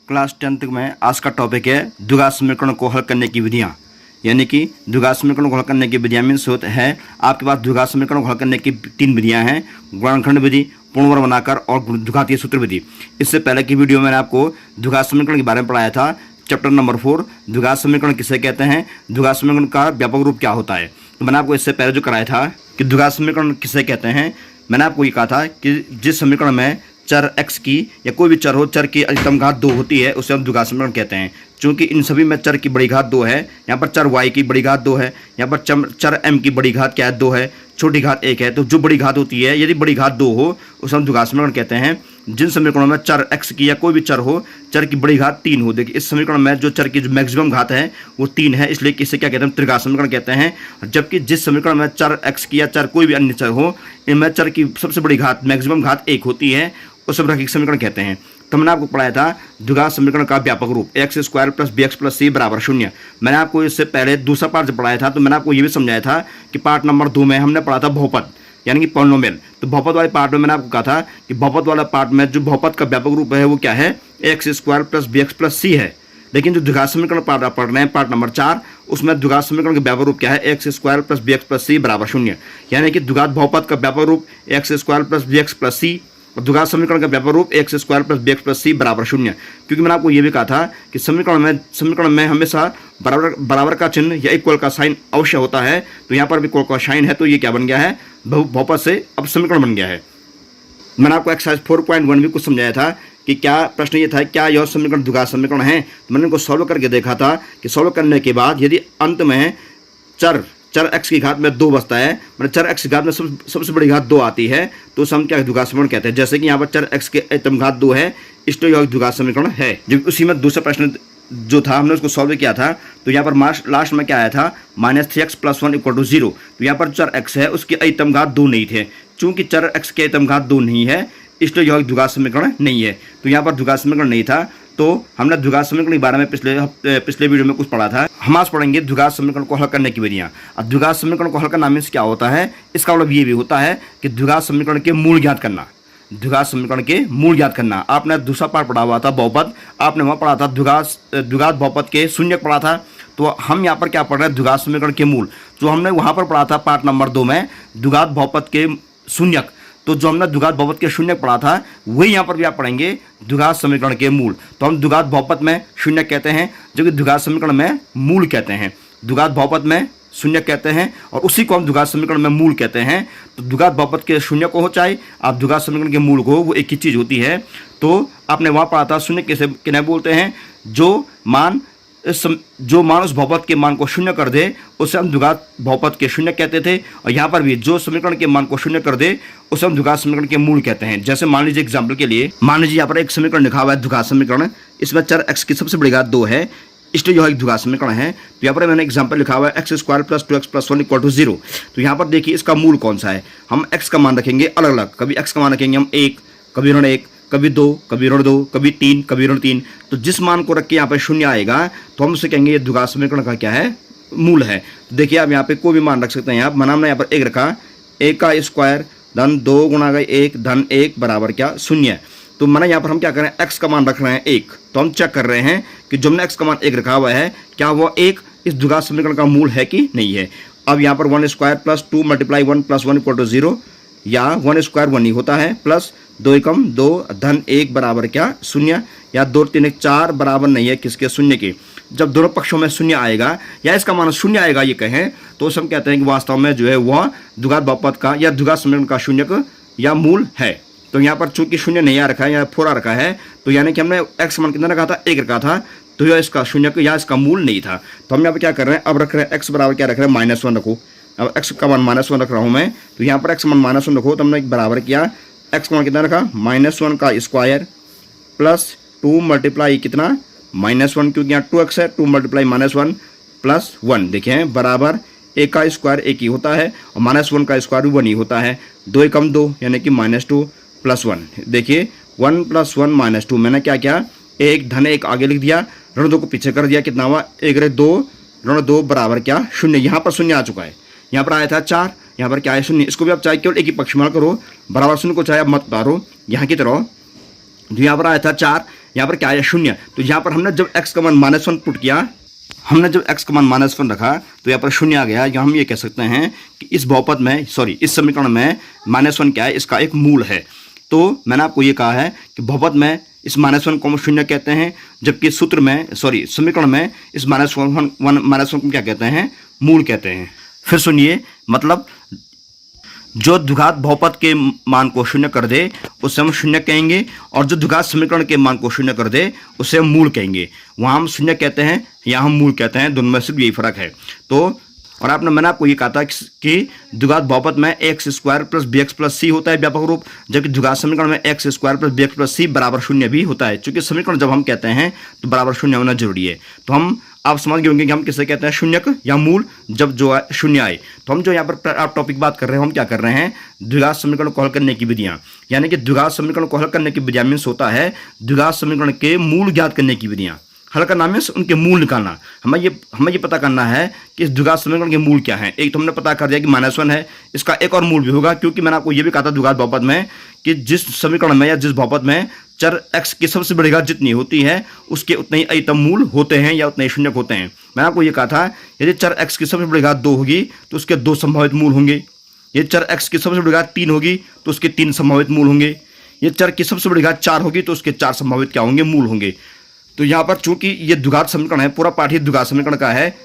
Class 10th में आज का टॉपिक है द्विघात समीकरण को हल करने की विधियाँ। यानी कि द्विघात समीकरण को हल करने की विधियाँ मीन्स होता है आपके पास द्विघात समीकरण को हल करने की 3 विधियाँ हैं, गुणनखंड विधि, पूर्णवर्ग बनाकर और द्विघातीय सूत्र विधि। इससे पहले की वीडियो में मैंने आपको द्विघात समीकरण के बारे में पढ़ाया था, चैप्टर नंबर 4 द्विघात समीकरण किसे कहते हैं, द्विघात समीकरण का व्यापक रूप क्या होता है। तो मैंने आपको इससे पहले जो कराया था कि द्विघात समीकरण किसे कहते हैं, मैंने आपको ये कहा था कि जिस समीकरण में चर x की या कोई भी चर हो, चर की अधिकतम घात 2 होती है उसे हम द्विघात समीकरण कहते हैं। चूंकि इन सभी में चर की बड़ी घात 2 है, यहाँ पर चर y की बड़ी घात 2 है, यहाँ पर चर m की बड़ी घात क्या है 2 है, छोटी घात 1 है। तो जो बड़ी घात होती है यदि बड़ी घात 2 हो उसे हम द्विघात समीकरण कहते हैं। जिन समीकरणों में चर x की या कोई भी चर हो, चर की बड़ी घात 3 हो, देखिए इस समीकरण में जो चर की जो मैक्सिमम घात है वो 3 है, इसलिए इसे क्या कहते हैं, त्रिघात समीकरण कहते हैं। जबकि जिस समीकरण में चर x की या चर कोई भी अन्य चर हो, इनमें चर की सबसे बड़ी घात मैक्सिमम घात 1 होती है, उसे रैखिक समीकरण कहते हैं। तो मैंने आपको पढ़ाया था द्विघात समीकरण का व्यापक रूप x² + bx + c = 0। मैंने आपको इससे पहले दूसरा पार्ट जब पढ़ाया था तो मैंने आपको ये भी समझाया था कि पार्ट नंबर 2 में हमने पढ़ा था बहुपद यानी कि पॉलिनोमियल। तो बहुपद वाले पार्ट में मैंने आपको कहा था कि बहुपद वाला पार्ट में जो बहुपद का व्यापक रूप है वो क्या है, x² + bx + c है। लेकिन जो द्विघात समीकरण पार्ट आप पढ़ रहे हैं पार्ट नंबर 4, उसमें द्विघात समीकरण का व्यापक रूप क्या है, x² + bx + c = 0। यानी कि द्विघात बहुपद का व्यापक रूप x² + bx + c और द्विघात समीकरण का व्यापक रूप x² + bx + c = 0। क्योंकि मैंने आपको ये भी कहा था कि समीकरण में हमेशा बराबर का चिन्ह या इक्वल का साइन अवश्य होता है। तो यहाँ पर भी इक्वल का साइन है, तो ये क्या बन गया है, बहुपद से अब समीकरण बन गया है। मैंने आपको एक्सरसाइज 4.1 भी कुछ समझाया था कि क्या प्रश्न ये था, क्या यह समीकरण द्विघात समीकरण है। तो मैंने इनको सॉल्व करके देखा था कि सॉल्व करने के बाद यदि अंत में चर x की घात में 2 बचता है, मतलब चर x की घात में सबसे बड़ी घात 2 आती है, तो उसे हम क्या द्विघात समीकरण कहते हैं। जैसे कि यहाँ पर चर x की अधिकतम घात 2 है, इसलिए यह द्विघात समीकरण है। जब उसी में दूसरा प्रश्न जो था हमने उसको सॉल्व किया था, तो यहाँ पर लास्ट में क्या आया था, -3x + 1 = 0। तो यहाँ पर चर x है उसकी अधिकतम घात 2 नहीं थे। चूंकि चर x की अधिकतम घात 2 नहीं है इसलिए यह द्विघात समीकरण नहीं है। तो यहाँ पर द्विघात समीकरण नहीं था। तो हमने द्विघात समीकरण के बारे में पिछले वीडियो में कुछ पढ़ा था। हम आज पढ़ेंगे द्विघात समीकरण को हल करने की विधियाँ। अब द्विघात समीकरण को हल करना मीन्स क्या होता है, इसका मतलब ये भी होता है कि द्विघात समीकरण के मूल ज्ञात करना। द्विघात समीकरण के मूल ज्ञात करना। आपने दूसरा पार्ट पढ़ा हुआ था बहुपद, आपने वहाँ पढ़ा था द्विघात बहुपद के शून्यक पढ़ा था। तो हम यहाँ पर क्या पढ़ रहे हैं, द्विघात समीकरण के मूल। जो हमने वहाँ पर पढ़ा था पार्ट नंबर 2 में द्विघात बहुपद के शून्यक, तो जो हमने द्विघात बहुपद के शून्यक पढ़ा था वही यहाँ पर भी आप पढ़ेंगे द्विघात समीकरण के मूल। तो हम द्विघात बहुपद में शून्यक कहते हैं, जो कि द्विघात समीकरण में मूल कहते हैं। द्विघात बहुपद में शून्यक कहते हैं और उसी को हम द्विघात समीकरण में मूल कहते हैं। तो द्विघात बहुपद के शून्यक को हो चाहे आप द्विघात समीकरण के मूल को, वो एक ही चीज़ होती है। तो आपने वहाँ पढ़ा था शून्य कैसे किन्हें बोलते हैं, जो मान उस बहुपद के मान को शून्य कर दे उसे हम द्विघात बहुपद के शून्य कहते थे। और यहाँ पर भी जो समीकरण के मान को शून्य कर दे उसे हम द्विघात समीकरण के मूल कहते हैं। जैसे मान लीजिए एग्जाम्पल के लिए, मान लीजिए यहाँ पर एक समीकरण लिखा हुआ है द्विघात समीकरण, इसमें चर x की सबसे बड़ी घात 2 है, इसलिए यह एक द्विघात समीकरण है। तो यहाँ पर मैंने एग्जाम्पल लिखा हुआ है x² + 2x + 1 = 0। तो यहाँ पर देखिए इसका मूल कौन सा है, हम x का मान रखेंगे अलग अलग। कभी x का मान रखेंगे हम 1, कभी ऋण 1, कभी 2, कभी ऋण 2, कभी 3, कभी ऋण 3। तो जिस मान को रख के यहाँ पर शून्य आएगा तो हम उसे कहेंगे ये द्विघात समीकरण का क्या है, मूल है। तो देखिए आप यहाँ पे कोई भी मान रख सकते हैं। आप मैंने यहाँ पर 1 रखा, 1 का स्क्वायर धन 2 × 1 धन 1 बराबर क्या, 0। तो मैंने यहाँ पर हम क्या करें, x का मान रख रहे हैं 1। तो हम चेक कर रहे हैं कि जो हमने x का मान 1 रखा हुआ है क्या वो 1 इस द्विघात समीकरण का मूल है कि नहीं है। अब यहाँ पर 1² + 2 × 1 + 1 = 0, या 1² 1 ही होता है, प्लस 2 × 2 धन 1 बराबर क्या, 0, या 2 × 3 = 4 बराबर नहीं है किसके, शून्य के। जब दोनों पक्षों में शून्य आएगा या इसका मान शून्य आएगा ये कहें, तो उसे हम कहते हैं कि वास्तव में जो है वह द्विघात बहुपद का या द्विघात समीकरण का शून्यक या मूल है। तो यहाँ पर चूंकि शून्य नहीं आ रखा है या 4 आ रखा है, तो यानी कि हमने x मान कितना रखा था, 1 रखा था, तो यह इसका शून्यक या इसका मूल नहीं था। तो हम यहाँ पर क्या कर रहे हैं, अब रख रहे हैं x बराबर क्या रख रहे हैं, -1 रखो। अब x का मान -1 रख रहा हूँ मैं, तो यहाँ पर x मान -1 रखो। तो हमने बराबर किया, x का मान कितना रखा, -1 का स्क्वायर प्लस 2 मल्टीप्लाई कितना, -1, क्योंकि यहाँ 2x है, 2 × -1 + 1। देखिए बराबर 1 का स्क्वायर 1 ही होता है और -1 का स्क्वायर भी 1 ही होता है। 2 × 2 यानी कि -2 + 1। देखिए 1 + 1 -2, मैंने क्या किया, 1 धन 1 आगे लिख दिया, ऋण 2 को पीछे कर दिया, कितना हुआ, 1 × 2 ऋण 2 बराबर क्या, 0। यहाँ पर 0 आ चुका है, यहाँ पर आया था 4, यहाँ पर क्या है 0। इसको भी आप चाहे केवल एक ही पक्ष में करो, बराबर 0 को चाहे आप मत उतारो यहाँ की तरह। जो यहाँ पर आया था 4, यहाँ पर क्या आया शून्य। तो यहाँ पर हमने जब x का मान -1 पुट किया, हमने जब x का मान -1 रखा तो यहाँ पर शून्य आ गया। या हम ये कह सकते हैं कि इस बहुपद में इस समीकरण में -1 क्या है, इसका एक मूल है। तो मैंने आपको ये कहा है कि बहुपद में इस -1 को हम शून्य कहते हैं, जबकि सूत्र में समीकरण में इस -1 को क्या कहते हैं, मूल कहते हैं। फिर सुनिए, मतलब जो द्विघात बहुपद के मान को शून्य कर दे उसे हम शून्य कहेंगे, और जो द्विघात समीकरण के मान को शून्य कर दे उसे हम मूल कहेंगे। वहाँ हम शून्य कहते हैं, यहाँ हम मूल कहते हैं, दोनों में सिर्फ यही फर्क है। तो और मैंने आपको ये कहा था कि द्विघात बहुपद में x² + bx + c होता है व्यापक रूप, जबकि द्विघात समीकरण में x² + bx + c बराबर शून्य भी होता है। चूंकि समीकरण जब हम कहते हैं तो बराबर शून्य होना जरूरी है। तो हम आप समझ गए होंगे कि हम किसे कहते हैं, शून्यक या मूल, जब जो शून्य आए। तो हम जो यहाँ पर आप टॉपिक बात कर रहे हैं, हम क्या कर रहे हैं, द्विघात समीकरण को हल करने की विधियाँ। यानी कि द्विघात समीकरण को हल करने की विधियाँ मीन्स होता है द्विघात समीकरण के मूल ज्ञात करने की विधियाँ। हल करना मीन्स उनके मूल निकालना। हमें ये पता करना है कि इस द्विघात समीकरण के मूल क्या हैं। एक तो हमने पता कर दिया कि -1 है, इसका एक और मूल भी होगा, क्योंकि मैंने आपको ये भी कहा था द्विघात बहुपद में कि जिस समीकरण में या जिस बहुपद में चर x की सबसे बड़ी घात जितनी होती है उसके उतने ही अधिकतम मूल होते हैं या उतने ही शून्यक होते हैं। मैंने आपको ये कहा था यदि चर x की सबसे बड़ी घात 2 होगी तो उसके 2 संभावित मूल होंगे। ये चर x की सबसे बड़ी घात 3 होगी तो उसके 3 संभावित मूल होंगे। ये चर की सबसे बड़ी घात 4 होगी तो उसके 4 संभावित क्या होंगे, मूल होंगे। तो यहाँ पर चूंकि ये द्विघात समीकरण है, पूरा पाठ ही द्विघात समीकरण का है,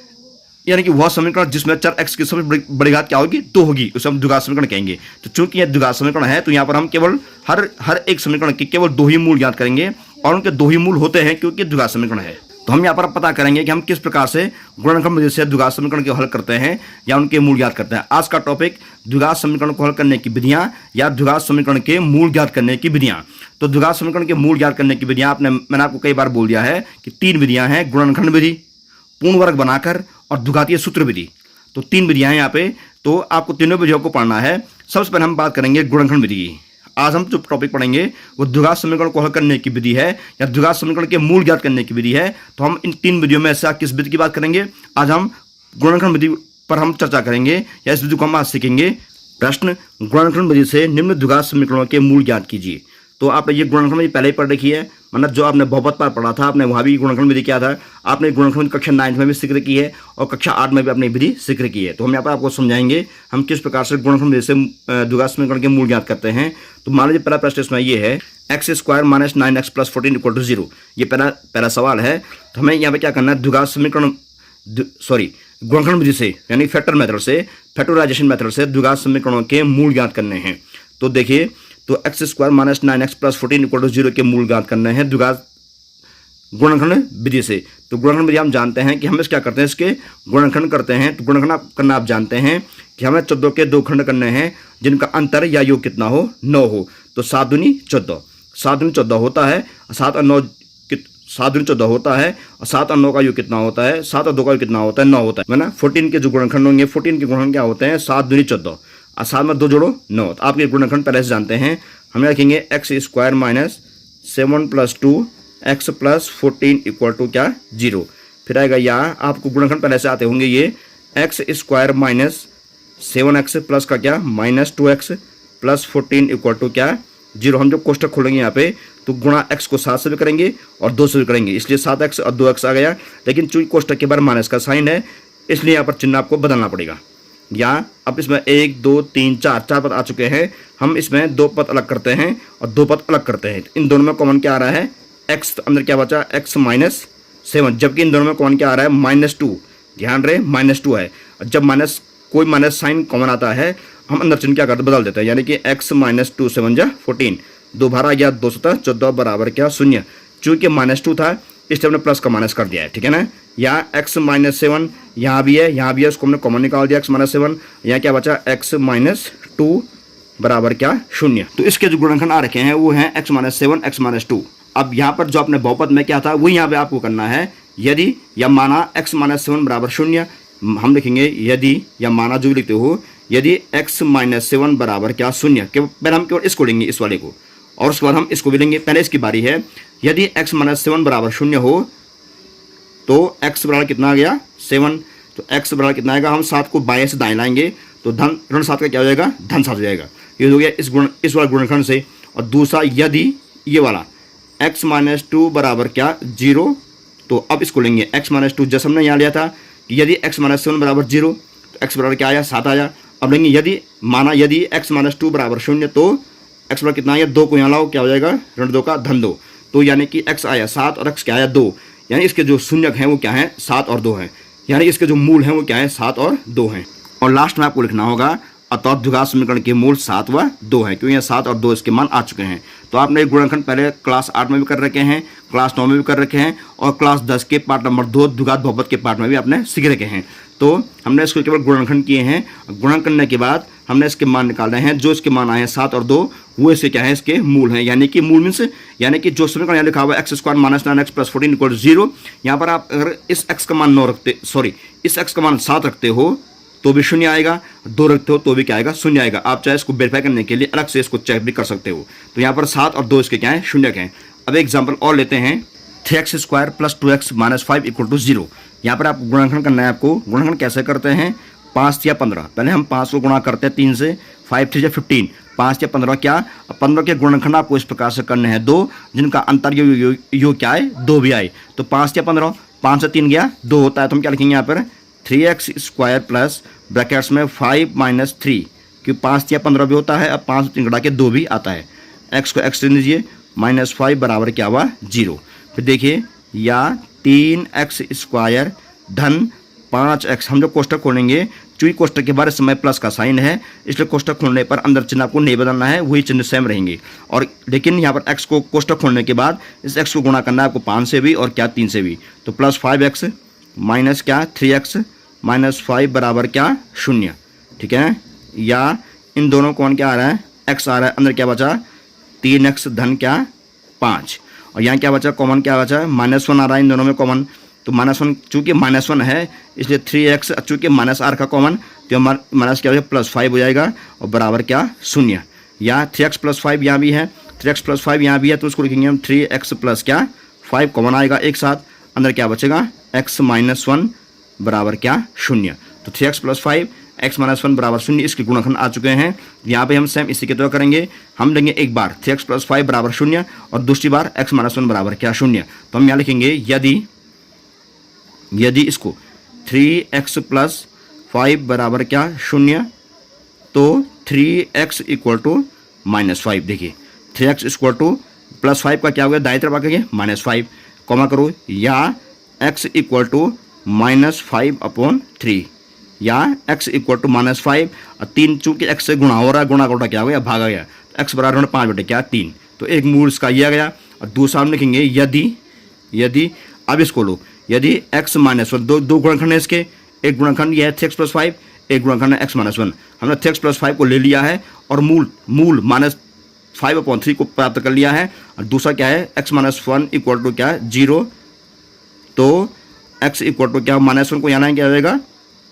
यानी कि वह समीकरण जिसमें चर x की सबसे बड़ी घात क्या होगी, 2 होगी, उसे हम द्विघात समीकरण कहेंगे। तो चूंकि यह द्विघात समीकरण है तो यहाँ पर हम केवल हर एक समीकरण के केवल 2 ही मूल ज्ञात करेंगे, और उनके 2 ही मूल होते हैं क्योंकि द्विघात समीकरण है। तो हम यहाँ पर पता करेंगे कि हम किस प्रकार से गुणनखंड विधि से द्विघात समीकरण को हल करते हैं या उनके मूल ज्ञात करते हैं। आज का टॉपिक द्विघात समीकरण को हल करने की विधियाँ या द्विघात समीकरण के मूल ज्ञात करने की विधियाँ। तो द्विघात समीकरण के मूल ज्ञात करने की विधियाँ मैंने आपको कई बार बोल दिया है कि 3 विधियाँ हैं, गुणनखंड विधि, पूर्ण वर्ग बनाकर और द्विघातीय सूत्र विधि। तो 3 विधियाँ हैं यहाँ पे, तो आपको तीनों विधियों को पढ़ना है। सबसे पहले हम बात करेंगे गुणनखंड विधि की। आज हम जो टॉपिक पढ़ेंगे वो द्विघात समीकरण को हल करने की विधि है या द्विघात समीकरण के मूल ज्ञात करने की विधि है। तो हम इन 3 विधियों में से किस विधि की बात करेंगे, आज हम गुणनखंड विधि पर हम चर्चा करेंगे या इस विधि को हम आज सीखेंगे। प्रश्न, गुणनखंड विधि से निम्न द्विघात समीकरणों के मूल ज्ञात कीजिए। तो आपने ये गुणनखंड विधि पहले ही पढ़ रखी है, मतलब जो आपने बहुपद पर पढ़ा था आपने वहाँ भी गुणनखंड विधि किया था। आपने गुणनखंड कक्षा 9 में भी जिक्र की है और कक्षा 8 में भी अपनी विधि जिक्र की है। तो हम यहाँ पर आपको समझाएंगे हम किस प्रकार से गुणनखंड विधि से द्विघात समीकरण के मूल ज्ञात करते हैं। तो मान लीजिए पहला प्रश्न इसमें ये है x² - 9x + 14 = 0। ये पहला सवाल है। तो हमें यहाँ पे क्या करना है, द्विघात समीकरण गुणनखंड विधि से यानी फैक्टराइजेशन मेथड से द्विघात समीकरणों के मूल ज्ञात करने हैं। तो देखिए, तो x² - 9x + 14 = 0 के मूल ज्ञात करने हैं द्विघात गुणनखंड विधि से। तो गुणनखंड विधि हम जानते हैं कि हम क्या करते हैं, इसके गुणनखंड करते हैं। तो गुणनखंड करना आप जानते हैं कि हमें 14 के 2 खंड करने हैं जिनका अंतर या योग कितना हो, 9 हो। तो 7 दूनी 14, 7 दूनी 14 होता है, 7 और 9 7 दूनी 14 होता है, और 7 और 9 का योग कितना होता है, 7 और 2 का योग कितना होता है, 9 होता है ना। 14 के जो गुणनखंड होंगे, 14 के गुणनखंड क्या होते हैं, 7 दूनी 14 और 7 में 2 जोड़ो 9। तो आपके गुणनखंड पहले से जानते हैं। हमें रखेंगे x² - 7 + 2x + 14 = क्या, 0। फिर आएगा यहाँ आपको गुणनखंड पहले से आते होंगे, ये x² - 7x प्लस का क्या -2x + 14 = क्या, 0। हम जो कोष्टक खोलेंगे यहाँ पे तो गुणा x को 7 से भी करेंगे और 2 से भी करेंगे, इसलिए 7x और 2x आ गया। लेकिन चूंकि कोष्टक के बाहर माइनस का साइन है इसलिए यहाँ पर चिन्ह आपको बदलना पड़ेगा। यहाँ अब इसमें 1 2 3 4 पद आ चुके हैं। हम इसमें 2 पद अलग करते हैं और 2 पद अलग करते हैं। इन दोनों में कॉमन क्या आ रहा है, x, तो अंदर क्या बचा x - 7, जबकि इन दोनों में कॉमन क्या आ रहा है, -2। ध्यान रहे -2 है। जब कोई माइनस साइन कॉमन आता है हम अंदर चिन्ह क्या करते, बदल देते हैं। यानी कि x - 2 7 जा 14, 2 बारह या 2 7 14 बराबर क्या, 0। चूँकि -2 था इसलिए हमने प्लस का माइनस कर दिया है, ठीक है ना। यहाँ x - 7 यहाँ भी है, उसको हमने कॉमन निकाल दिया, x - 7। यहाँ क्या बचा, x - 2 बराबर क्या, 0। तो इसके जो गुणनखंड आ रखे हैं वो हैं x - 7 x - 2। अब यहाँ पर जो अपने बहुपद में क्या था वो यहाँ पे आपको करना है। यदि या माना x - 7 बराबर 0, हम लिखेंगे यदि या माना जो भी लिखते हो, यदि x - 7 बराबर क्या, 0। पहले हम केवल इसको लेंगे, इस वाले को, और उसके बाद हम इसको भी लेंगे। पहले इसकी बारी है। यदि x - 7 बराबर 0 हो तो x बराबर कितना आ गया, 7। तो x बराबर कितना आएगा, हम 7 को बाएं से दाएं लाएंगे तो धन ऋण 7 का क्या हो जाएगा, धन 7 हो जाएगा। ये हो गया इस वाला गुणनखंड से। और दूसरा, यदि ये वाला x माइनस 2 बराबर क्या 0। तो अब इसको लेंगे x माइनस 2, जैसे हमने यहाँ लिया था कि यदि x माइनस 7 बराबर 0 तो x बराबर क्या आया 7 आया। अब लेंगे यदि x माइनस 2 बराबर 0 तो x बराबर कितना आया 2 को यहाँ लाओ, क्या हो जाएगा ऋण 2 का धन 2। तो यानी कि x आया 7 और x क्या आया 2, यानी इसके जो शून्यक हैं वो क्या है 7 और 2 हैं, यानी इसके जो मूल हैं वो क्या है 7 और 2 हैं। और लास्ट में आपको लिखना होगा अतः द्विघात समीकरण के मूल 7 व 2 हैं, क्योंकि यहाँ 7 और 2 इसके मान आ चुके हैं। तो आपने एक गुणनखंड पहले क्लास 8 में भी कर रखे हैं, क्लास 9 में भी कर रखे हैं, और क्लास 10 के पार्ट नंबर 2 द्विघात बहुपद के पार्ट में भी आपने सीख रखे हैं। तो हमने इसको केवल गुणनखंड किए हैं। गुणन करने के बाद हमने इसके मान निकाले हैं, जो इसके मान आए हैं 7 और 2 वो इसके क्या है इसके मूल हैं, यानी कि मूल मीन्स यानी कि जो समीकरण यहाँ लिखा हुआ है x² minus 9x plus 14 equal 0, यहाँ पर आप अगर इस x का मान 9 रखते इस x का मान 7 रखते हो तो भी शून्य आएगा, 2 रखते हो तो भी क्या आएगा शून्य आएगा। आप चाहे इसको वेरीफाई करने के लिए अलग से इसको चेक भी कर सकते हो। तो यहाँ पर 7 और 2 इसके क्या है शून्यक हैं। अब एग्जाम्पल और लेते हैं, 3x² plus 2x minus 5 equal to 0। यहाँ पर आप गुणनखंड करना है। आपको गुणनखंड कैसे करते हैं 5 या 15, पहले हम 5 को गुणा करते हैं 3 से, 5 3 या 15, 5 या 15 क्या 15 के गुणनखंड आपको इस प्रकार से करने हैं 2 जिनका अंतर यो क्या है 2 भी आए। तो 5 या 15, 5 से 3 गया 2 होता है, तो हम क्या लिखेंगे यहाँ पर 3x² प्लस ब्रैकेट्स में 5 माइनस 3, क्योंकि 5 या 15 भी होता है। अब 5 3 घटा के 2 भी आता है, x को x ले लीजिए, -5 बराबर क्या हुआ 0। फिर देखिए या 3x² धन 5x, हम जो कोष्टक खोलेंगे चूंकि कोष्टक के बाद इस समय प्लस का साइन है इसलिए कोष्टक खोलने पर अंदर चिन्ह आपको नहीं बदलना है, वही चिन्ह सेम रहेंगे। और लेकिन यहाँ पर x को कोष्टक खोलने के बाद इस x को गुणा करना है आपको 5 से भी और क्या 3 से भी। तो प्लस 5x माइनस क्या 3x माइनस 5 बराबर क्या 0, ठीक है। या इन दोनों कौन क्या आ रहा है x आ रहा है, अंदर क्या बचा 3x धन क्या 5, और यहाँ क्या बचा कॉमन क्या बचा -1 आ रहा है इन दोनों में कॉमन। तो -1 चूँकि -1 है इसलिए 3x चूँकि माइनस आर का कॉमन तो माइनस क्या हो जाएगा +5 हो जाएगा और बराबर क्या 0। या 3x प्लस 5 यहाँ भी है, 3x प्लस 5 यहाँ भी है, तो उसको लिखेंगे हम 3x प्लस क्या 5 कॉमन आएगा एक साथ, अंदर क्या बचेगा x माइनस 1 बराबर क्या 0। तो 3x प्लस 5 x माइनस 1 बराबर 0 इसके गुणनखंड आ चुके हैं। यहाँ पे हम सेम इसी के तरह करेंगे, हम लेंगे एक बार 3x प्लस 5 बराबर 0 और दूसरी बार x माइनस 1 बराबर क्या 0। तो हम यहाँ लिखेंगे यदि इसको 3x प्लस 5 बराबर क्या 0 तो 3x इक्वल टू -5। देखिए 3x इक्वल टू प्लस 5 का क्या हो गया दाईं तरफ आ गया -5 कॉमा करो, या x इक्वल टू -5/3 या x इक्वल टू -5 और 3 चूँकि x से गुणा हो रहा है, गुणा का क्या हो गया भागा गया, तो x बराबर 5 बटे क्या 3। तो एक मूल इसका ये आ गया। और दूसरा हम लिखेंगे यदि अब इसको लो, यदि x माइनस 1 दो गुणनखंड है इसके, एक गुणनखंड यह है 3x प्लस 5, एक गुणनखंड है x माइनस 1। हमने 3x प्लस 5 को ले लिया है और मूल -5/3 को प्राप्त कर लिया है, और दूसरा क्या है x माइनस 1 इक्वल टू क्या 0। तो x इक्वल टू क्या -1 को यहाँ क्या आएगा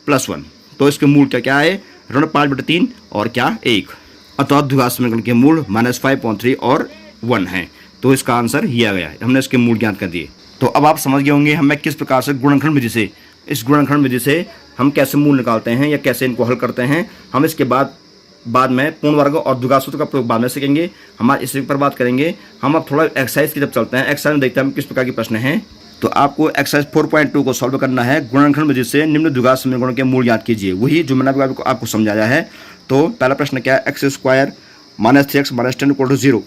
+1, तो इसके मूल क्या है ऋण 5/3 और क्या 1। अतः द्विघात समीकरण के मूल -5/3 और 1 है। तो इसका आंसर ये आ गया, हमने इसके मूल ज्ञात कर दिए। तो अब आप समझ गए होंगे हमें किस प्रकार से गुणनखंड विधि से इस गुणनखंड विधि से हम कैसे मूल निकालते हैं या कैसे इनको हल करते हैं। हम इसके बाद में पूर्ण वर्ग और द्विघात सूत्र का प्रयोग बाद में सीखेंगे, हम इसी पर बात करेंगे। हम अब थोड़ा एक्सरसाइज की तरफ चलते हैं। एक्सरसाइज में देखते हैं हम किस प्रकार के प्रश्न हैं। तो आपको एक्सरसाइज 4.2 को सॉल्व करना है। गुणनखंड विधि से निम्न द्विघात समीकरणों के मूल याद कीजिए, वही जो मैंने आपको समझाया है। तो पहला प्रश्न क्या है x² minus 3x minus 10 equal to 0।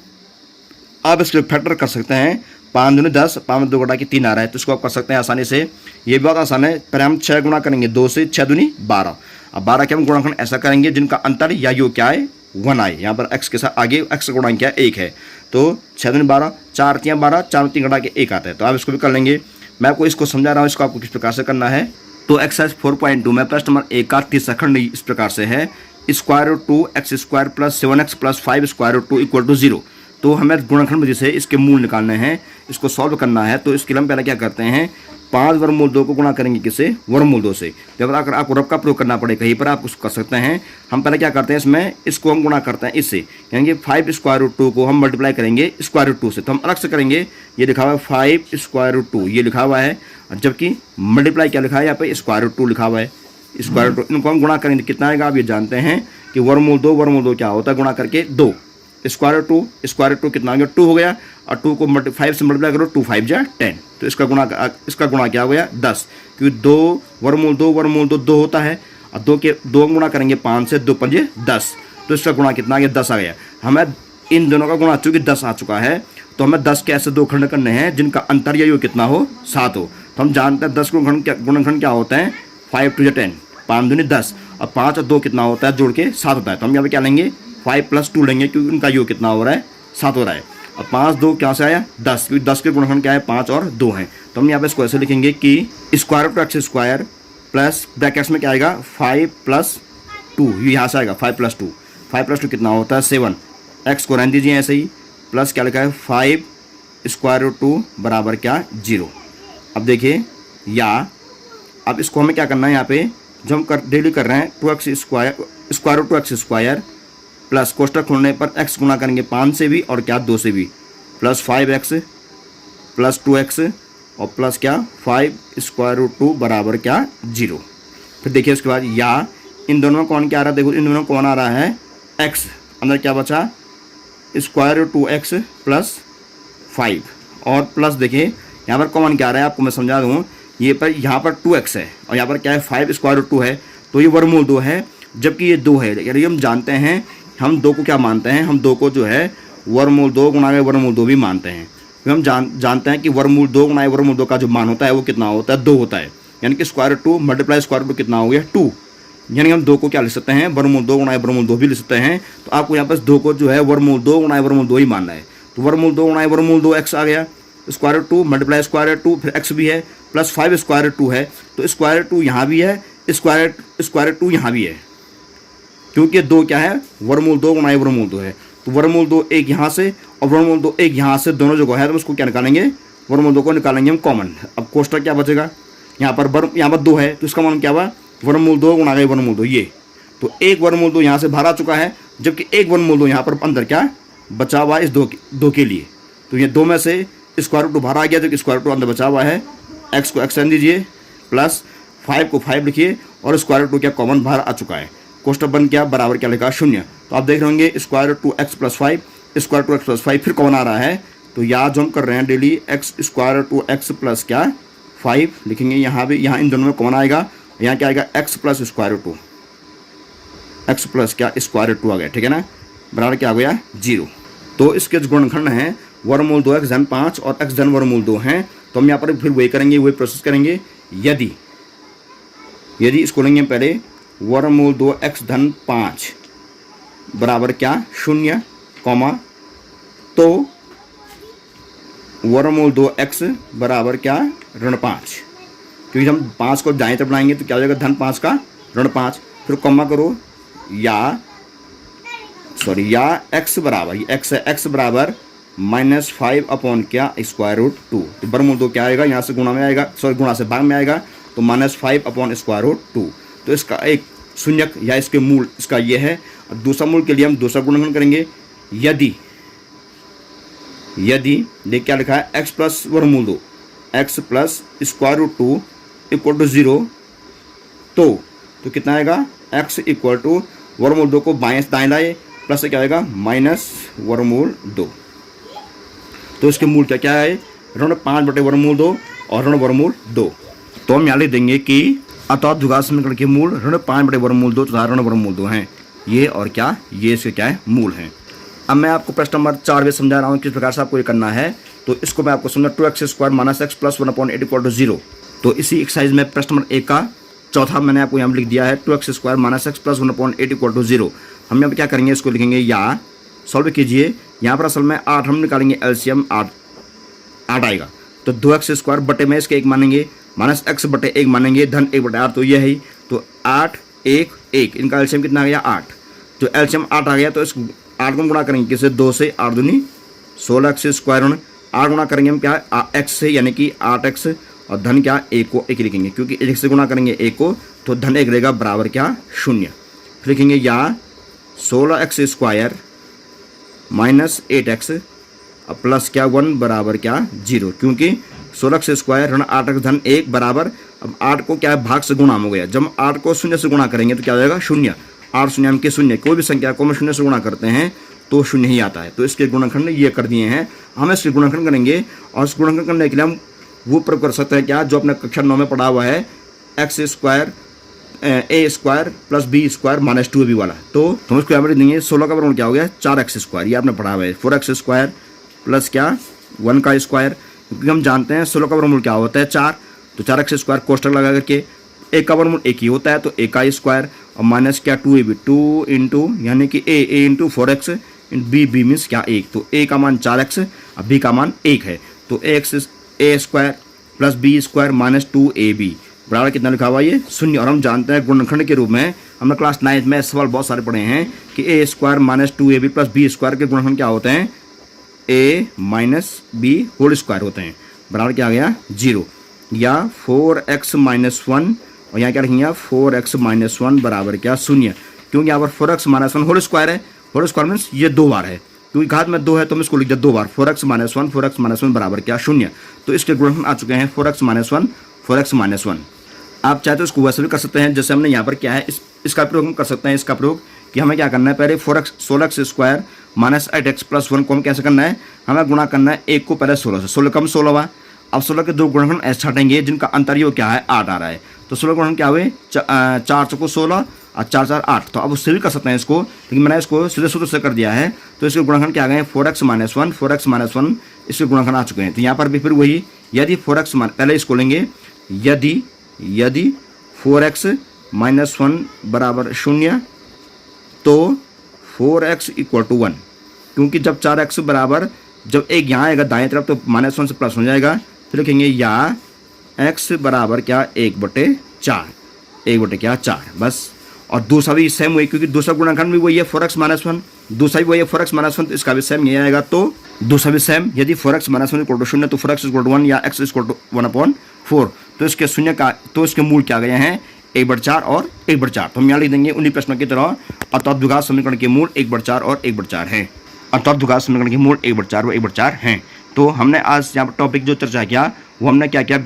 आप इसके फैक्टर कर सकते हैं, 5 दूनी 10, 5 2 घटा के 3 आ रहा है, तो इसको आप कर सकते हैं आसानी से। ये भी बहुत आसान है, पहले हम 6 गुणा करेंगे 2 से, 6 दूनी 12। अब 12 के हम गुणनखंड ऐसा करेंगे जिनका अंतर या योग क्या है 1 आए। यहाँ पर x के साथ आगे x का गुणांक क्या 1 है, तो 6 दूनी 12, 4 3 12, 4 3 घटा के 1 आता है। तो आप इसको भी कर लेंगे। मैं आपको इसको समझा रहा हूँ, इसको आपको किस प्रकार से करना है। तो एक्सरसाइज 4.2 में प्रश्न नंबर 1 का तीसरा खंड इस प्रकार से है, √2x² plus 7x plus 5 √2 equal to 0। तो हमें गुणनखंड विधि से इसके मूल निकालने हैं, इसको सॉल्व करना है। तो इसके लिए हम पहले क्या करते हैं 5 वर्गमूल 2 को गुणा करेंगे किससे वर्गमूल 2 से। जब अगर आपको रब का प्रयोग करना पड़े कहीं पर आप उसको कर सकते हैं। हम पहले क्या करते हैं इसमें इसको हम गुणा करते हैं इससे, यानी कि 5 √2 को हम मल्टीप्लाई करेंगे √2 से। तो हम अलग से करेंगे, ये लिखा हुआ है 5 √2 ये लिखा हुआ है, जबकि मल्टीप्लाई क्या लिखा है यहाँ पे √2 लिखा हुआ है √2। इनको हम गुणा करेंगे कितना आएगा आप ये जानते हैं कि वर्गमूल 2 क्या होता है गुणा करके 2, स्क्वायर टू कितना आ गया 2 हो गया, और 2 को 5 से मल्टीप्लाई करो 2 5 जा 10, तो इसका गुणा क्या हो गया 10, क्योंकि 2 वर्गमूल 2 होता है, और 2 गुणा करेंगे 5 से 2 पंजे 10, तो इसका गुणा कितना आ गया 10 आ गया। हमें इन दोनों का गुणा चूँकि 10 आ चुका है, तो हमें 10 के ऐसे 2 खंड करने हैं जिनका अंतर यही हो कितना हो 7 हो। तो हम जानते हैं 10 गुणनखंड क्या होता है 5 2 10, 5 दूनी 10, और 5 और 2 कितना होता है जोड़ के 7 होता है। तो हम यहाँ पे क्या लेंगे 5 + 2 लेंगे, क्योंकि उनका योग कितना हो रहा है 7 हो रहा है। और 5 2 क्या से आया 10, क्योंकि 10 के गुणनखंड क्या है 5 और 2 हैं। तो हम यहाँ पे इसको ऐसे लिखेंगे कि √x² प्लस ब्रैकेट्स में क्या आएगा 5 + 2, यहाँ से आएगा 5 + 2, 5 + 2 कितना होता है 7, x को रहने दीजिए ऐसे ही, प्लस क्या लिखा है 5 बराबर क्या 0। अब देखिए या अब इसको हमें क्या करना है, यहाँ पे जो हम डेली कर रहे हैं 2x² प्लस कोष्टक खोलने पर x गुणा करेंगे 5 से भी और क्या 2 से भी, प्लस 5x प्लस 2x और प्लस क्या 5 बराबर क्या 0। फिर देखिए उसके बाद या इन दोनों में कौन क्या आ रहा है, देखो इन दोनों में कौन आ रहा है x, अंदर क्या बचा √2x प्लस 5, और प्लस देखिए यहाँ पर कॉमन क्या आ रहा है आपको मैं समझा दूँ, ये पर यहाँ पर 2x है और यहाँ पर क्या है 5 है, तो ये वर्गमूल 2 है, जबकि ये 2 है। यानी हम जानते हैं हम 2 को क्या मानते हैं, हम 2 को जो है वर्गमूल 2 गुणा वर्गमूल 2 भी मानते हैं। तो हम जानते हैं कि वर्गमूल 2 गुणा वर्गमूल 2 का जो मान होता है वो कितना होता है 2 होता है, यानी कि √2 मल्टीप्लाई √2 कितना हो गया 2, यानी हम 2 को क्या लिख सकते हैं वर्गमूल 2 गुणा वर्गमूल 2 भी लिख सकते हैं। तो आपको यहाँ पर 2 को जो है वर्गमूल 2 गुणा वर्गमूल 2 ही मानना है, तो वर्गमूल 2 गुणा वर्गमूल 2 x आ गया, √2 मल्टीप्लाई √2 फिर x भी है, प्लस 5 है, तो √2 यहाँ भी है, √2 यहाँ भी है, क्योंकि 2 क्या है वर्गमूल 2 गुणा वर्गमूल 2 है, तो वर्गमूल 2 एक यहाँ से और वर्गमूल 2 एक यहाँ से, दोनों जगह है, तो उसको क्या निकालेंगे वर्गमूल 2 को निकालेंगे हम कॉमन। अब कोष्टक क्या बचेगा, यहाँ पर 2 है, तो इसका मान क्या हुआ वर्गमूल 2 गुणा वर्गमूल 2 ये, तो एक वर्गमूल 2 यहाँ से बाहर आ चुका है, जबकि एक वर्गमूल 2 यहाँ पर अंदर क्या बचा हुआ है इस 2 के लिए, तो ये 2 में से √2 बाहर आ गया, तो √2 अंदर बचा हुआ है, x को x रहने दीजिए, प्लस 5 को 5 लिखिए, और √2 क्या कॉमन बाहर आ चुका है, कोष्टक बन क्या बराबर क्या लिखा 0। तो आप देख रहे होंगे √2x + 5 √2x + 5 फिर कौन आ रहा है, तो यहाँ जो हम कर रहे हैं डेली x² प्लस क्या 5 लिखेंगे, यहाँ भी यहाँ इन दोनों में कौन आएगा, यहाँ क्या आएगा x प्लस √2, x प्लस क्या √2 आ गया, ठीक है ना, बराबर क्या आ गया 0। तो इसके जो गुणनखंड हैं वर्गमूल 2x धन 5 और x धन वर्गमूल 2 हैं, तो हम यहाँ पर फिर वही करेंगे, वही प्रोसेस करेंगे। यदि इसको लेंगे पहले वर्गमूल 2x धन 5 बराबर क्या 0, तो वर्गमूल 2x बराबर क्या ऋण 5, क्योंकि हम 5 को दाएं तरफ बनाएंगे तो क्या हो जाएगा धन 5 का ऋण 5, फिर कॉमा करो या x बराबर x बराबर -5 अपॉन क्या √2, तो वर्गमूल 2 क्या आएगा यहाँ से गुणा में आएगा, गुणा से भाग में आएगा, तो -5 अपॉन √2, तो इसका एक शून्यक या इसके मूल इसका ये है। और दूसरा मूल के लिए हम दूसरा गुणनखंड करेंगे, यदि देख क्या लिखा है x प्लस वर्गमूल 2 x प्लस √2 = 0, तो कितना आएगा x = वर्गमूल 2 को बाएं से दाएं लाए, प्लस से क्या आएगा -√2, तो इसके मूल क्या है ऋण 5/√2 और ऋण वर्गमूल 2। तो हम यहाँ लिख देंगे कि अतः द्विघात समीकरण के मूल ऋण 5/√2 तथा ऋण वर्गमूल 2 हैं, ये और क्या ये इसके क्या है मूल हैं। अब मैं आपको प्रश्न नंबर 4 में समझा रहा हूँ किस प्रकार से आपको ये करना है, तो इसको मैं आपको समझा 2x² - x + 1/8 = 0। तो इसी एक्सरसाइज में प्रश्न नंबर 1 का चौथा मैंने आपको यहाँ लिख दिया है 2x² - x + 1/8 = 0। हम यहाँ पर क्या करेंगे इसको लिखेंगे या सॉल्व कीजिए, यहाँ पर असल में 8 हम निकालेंगे एलसीएम 8 आएगा, तो 2x² बटे में इसके 1 मानेंगे, -x बटे 1 मानेंगे, धन 1/8, तो ये है ही, तो 8 1 1 इनका एलसीएम कितना आ गया 8, तो एलसीएम 8 आ गया, तो इस 8 को गुणा करेंगे किससे 2 से, 8 दूनी 16x², 8 गुणा करेंगे हम क्या x से यानी कि 8x, और धन क्या 1 को 1 लिखेंगे, क्योंकि 1 से गुणा करेंगे 1 को, तो धन 1 रहेगा बराबर क्या 0। फिर लिखेंगे या 16x² - 8x प्लस क्या 1 बराबर क्या 0, क्योंकि 16x² ऋण 8x धन 1 बराबर, अब 8 को क्या है भाग से गुणा हो गया, जब 8 को 0 से गुणा करेंगे तो क्या हो जाएगा 0, 8 0 के 0, कोई भी संख्या को हम 0 से गुणा करते हैं तो शून्य ही आता है। तो इसके गुणनखंड ये कर दिए हैं। हम इसके गुणनखंड करेंगे और इस गुणनखंड करने के लिए हम वो प्रयोग कर सकते हैं क्या, जो अपने कक्षा 9 में पढ़ा हुआ है, x square a square plus b square minus 2ab वाला। तो हम इसको यहाँ पर देंगे 16 का वर्गमूल क्या हो गया 4x स्क्वायर, ये आपने पढ़ा हुआ है 4x स्क्वायर प्लस क्या 1 का स्क्वायर, क्योंकि हम जानते हैं 16 का वर्गमूल क्या होता है 4, तो 4x स्क्वायर कोष्टक लगा करके, एक का वर्गमूल एक ही होता है तो ए का स्क्वायर और माइनस क्या 2ab 2 इंटू यानी कि ए इंटू 4x बी मीन्स क्या 1, तो ए का मान 4x और बी का मान 1 है, तो a square plus b square minus 2ab बराबर कितना लिखा हुआ ये 0। और हम जानते हैं गुणनखंड के रूप में हमने क्लास 9 में सवाल बहुत सारे पढ़े हैं कि a square minus 2ab plus b square के गुणनखंड क्या होते हैं, a minus b whole square होते हैं, बराबर क्या आ गया 0, या 4x माइनस 1 और यहाँ क्या लिखेंगे 4x माइनस 1 बराबर क्या 0, क्योंकि यहाँ पर 4x माइनस 1 होल स्क्वायर है, होल स्क्वायर मीन्स ये 2 बार है, क्योंकि घात में 2 है तो हम इसको लिख दिया 2 बार, 4x माइनस 1 बराबर क्या 0। तो इसके गुणनखंड आ चुके हैं 4x माइनस 1। आप चाहे तो इसको वैसे भी कर सकते हैं, जैसे हमने यहाँ पर क्या है इसका प्रयोग हम कर सकते हैं, इसका प्रयोग कि हमें क्या करना है, पहले 16x square minus 8x plus 1 को हम कैसे करना है, हमें गुणा करना है 1 को पहले 16 से, 16 कम 16 हुआ, अब 16 के दो गुणनखंड ऐसे छाटेंगे जिनका अंतर यो क्या है 8 आ रहा है, तो 16 गुणनखंड क्या हुए 4 चौको 16 और 4 4 8, तो अब उससे भी कर सकते हैं इसको, लेकिन मैंने इसको सीधे सूत्र से कर दिया है, तो इसके गुणनखंड क्या आ गए 4x माइनस 1 इसके गुणनखंड आ चुके हैं। तो यहाँ पर भी फिर वही, यदि 4x पहले इसको लेंगे, यदि 4x माइनस 1 बराबर 0 तो 4x इक्वल टू 1, क्योंकि जब 4x बराबर जब एक यहाँ आएगा दाएं तरफ तो माइनस 1 से प्लस हो जाएगा, तो लिखेंगे या x बराबर क्या 1/4 बस। और दूसरा भी सेम वही, क्योंकि दूसरा गुणनखंड भी वही है 4x माइनस 1, दूसरा भी वही है 4x माइनस 1, तो इसका भी सेम ये आएगा, तो दूसरा भी सेम, यदि 4x माइनस 1 इक्वल टू 0 तो 4x इक्वल टू 1 या x इक्वल टू 1/4, तो इसके शून्य का तो इसके मूल क्या गए हैं 1/4 और 1/4, तो हम यहाँ लिख देंगे उन्हीं प्रश्नों की तरह, अर्थात द्विघात समीकरण के मूल 1/4 और 1/4 है, अर्थात द्विघात समीकरण के मूल 1/4 व 1/4 हैं। तो हमने आज यहाँ पर टॉपिक जो चर्चा किया वो हमने क्या किया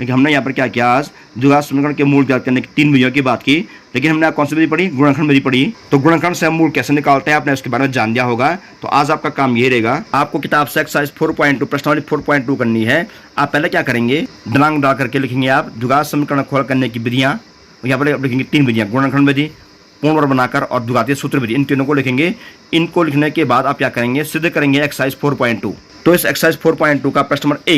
हमने यहाँ पर क्या किया, आज द्विघात समीकरण के मूल ज्ञात करने की 3 विधियों की बात की, लेकिन हमने कौन सी विधि पढ़ी, गुणनखंड विधि पढ़ी। तो गुणनखंड से हम मूल कैसे निकालते हैं आपने उसके बारे में जान दिया होगा। तो आज आपका काम ये रहेगा, आपको किताब से एक्सरसाइज 4.2 प्रश्नावली 4.2 करनी है। आप पहले क्या करेंगे, दिनांक डाल करके लिखेंगे आप द्विघात समीकरण खोल करने की विधियाँ, यहाँ पर लिखेंगे 3 विधियाँ, गुणनखंड विधि, पूर्ण वर्ग बनाकर और द्विघातीय सूत्र विधि, इन तीनों को लिखेंगे। इनको लिखने के बाद आप क्या करेंगे, सिद्ध करेंगे एक्सरसाइज 4.2। तो इस एक्सरसाइज 4.2 का प्रश्न नंबर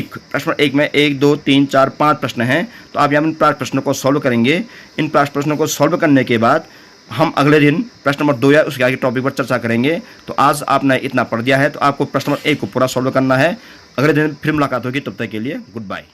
1 में 1 2 3 4 5 प्रश्न हैं। तो आप यहाँ इन 5 प्रश्नों को सॉल्व करेंगे। इन 5 प्रश्नों को सॉल्व करने के बाद हम अगले दिन प्रश्न नंबर 2 या उसके आगे टॉपिक पर चर्चा करेंगे। तो आज आपने इतना पढ़ दिया है, तो आपको प्रश्न नंबर 1 को पूरा सॉल्व करना है। अगले दिन फिर मुलाकात होगी, तब तक के लिए गुड बाय।